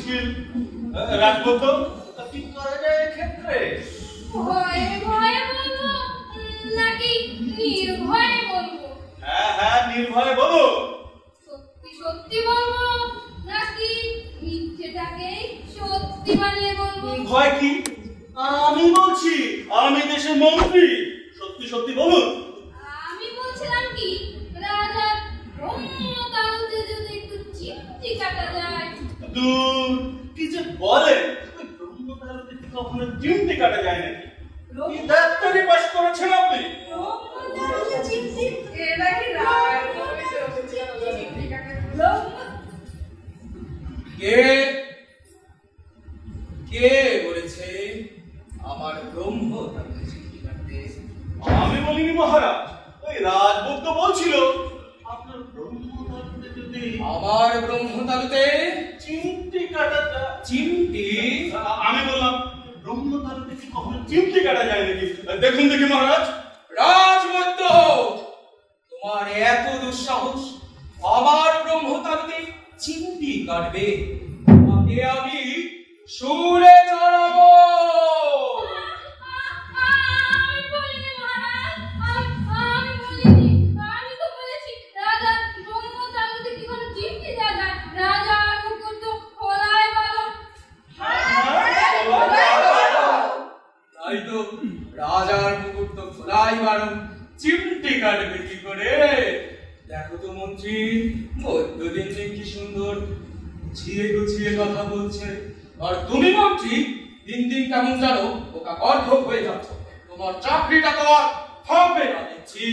মুশকিল রাখবো তো কি করা যায় এক্ষেত্রে? ভয়ে ভয়ে বলবো নাকি নির্ভয়ে বলবো? হ্যাঁ হ্যাঁ, নির্ভয়ে বলো। সত্যি সত্যি বলবো নাকি মিথ্যেটাকে সত্যি বানিয়ে বলবো? ভয় কি? আমি বলছি, আমি দেশের মন্ত্রী, সত্যি সত্যি বলুন। আমি বলছিলাম কি, রাজার ব্রহ্মতালুতে যদি একটু চিমটি কাটা যায়। দূর, কি যে বলেন, ওই ব্রহ্মতালুতে কি কখনো চিমটি কাটা যায় নাকি? কি ডাক্তারি পাস করেছেন আপনি? ব্রহ্মতালুতে চিমটি? এটা কি রায়? চিমটি কাটা কে কে বলেছে আমার ব্রহ্মতালুতে চিমটি কাটতে? আমি বলিনি মহারাজ, ওই রাজভক্ত বলছিল আপনার ব্রহ্মতালুতে যদি আমার ব্রহ্মতালুতে চিমটি কাটা যায়। চিমটি? আমি বললাম ব্রহ্মতালুতে কি কখনো চিমটি কাটা যায় নাকি? দেখুন দেখি মহারাজ। রাজবৈদ্য, তোমার এত দুঃসাহস আমার ব্রহ্মতালুতে চিমটি কাটবে? তোমাকে আমি শুলে চড়াবো। আমি বলিনি মহারাজ, আমি বলিনি। আমি তো বলেছি রাজার ব্রহ্মতালুতে কি কোনো চিমটি দেওয়া যায়? রাজার মুকুট তো খোলাই বারণ। তাই তো, রাজার মুকুট তো খোলাই বারণ, চিমটি কাটবে কি করে? দেখো তো মন্ত্রী, বৈদ্যদিন কি সুন্দর গুছিয়ে গুছিয়ে কথা বলছে, আর তুমি মন্ত্রী দিন দিন কেমন জানো ওকা গর্ধব হয়ে যাচ্ছ। তোমার চাকরিটা তো আর হবে না দেখছি।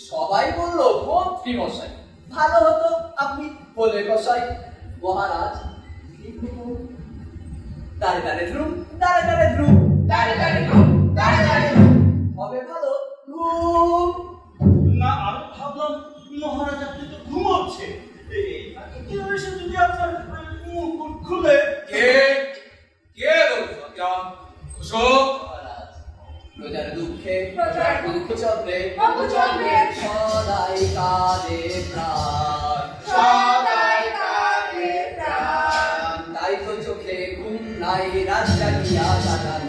সবাই বললো মন্ত্রী মশাই, ভালো হতো আপনি বলে কষাই। মহারাজ দাঁড়ে দাঁড়ে ধ্রুম, দাঁড়ে দাঁড়ে ধ্রুম, দাঁড়ে দাঁড়ে ধ্রুম, দাঁড়ে দাঁড়ে ধ্রুম, হবে ভালো ঘুম। না, আমি ভাবলাম মহারাজ আপনি তো ঘুমোচ্ছে, কেউ এসে যদি আপনার মুকুট খুলে। কে কে বলছো কেমন ঘোষক? মহারাজ প্রজার দুঃখে প্রজার দুঃখ চন্দ্রে চন্দ্রে সদাই কাঁদে প্রাণ, সদাই কাঁদে প্রাণ। তাই তো চোখে ঘুম নাই রাত জাগিয়া কাটান,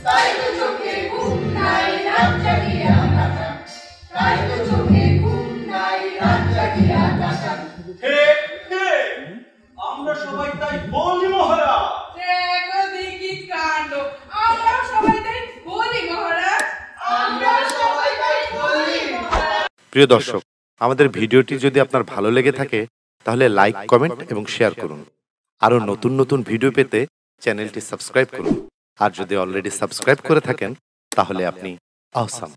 তাই তো চোখে ঘুম নাই রাত জাগিয়া কাটান, তাই তো চোখে ঘুম নাই রাত জাগিয়া কাটান। হে হে, আমরা সবাই তাই বলি মহারাজ। দেখো দেখি কাণ্ড, আমরা সবাই তাই বলি মহারাজ, আমরা সবাই তাই বলি মহারাজ। প্রিয় দর্শক, আমাদের ভিডিওটি যদি আপনার ভালো লেগে থাকে তাহলে লাইক, কমেন্ট এবং শেয়ার করুন। আরো নতুন নতুন ভিডিও পেতে চ্যানেলটি সাবস্ক্রাইব করুন। আর যদি অলরেডি সাবস্ক্রাইব করে থাকেন তাহলে আপনি অসাম।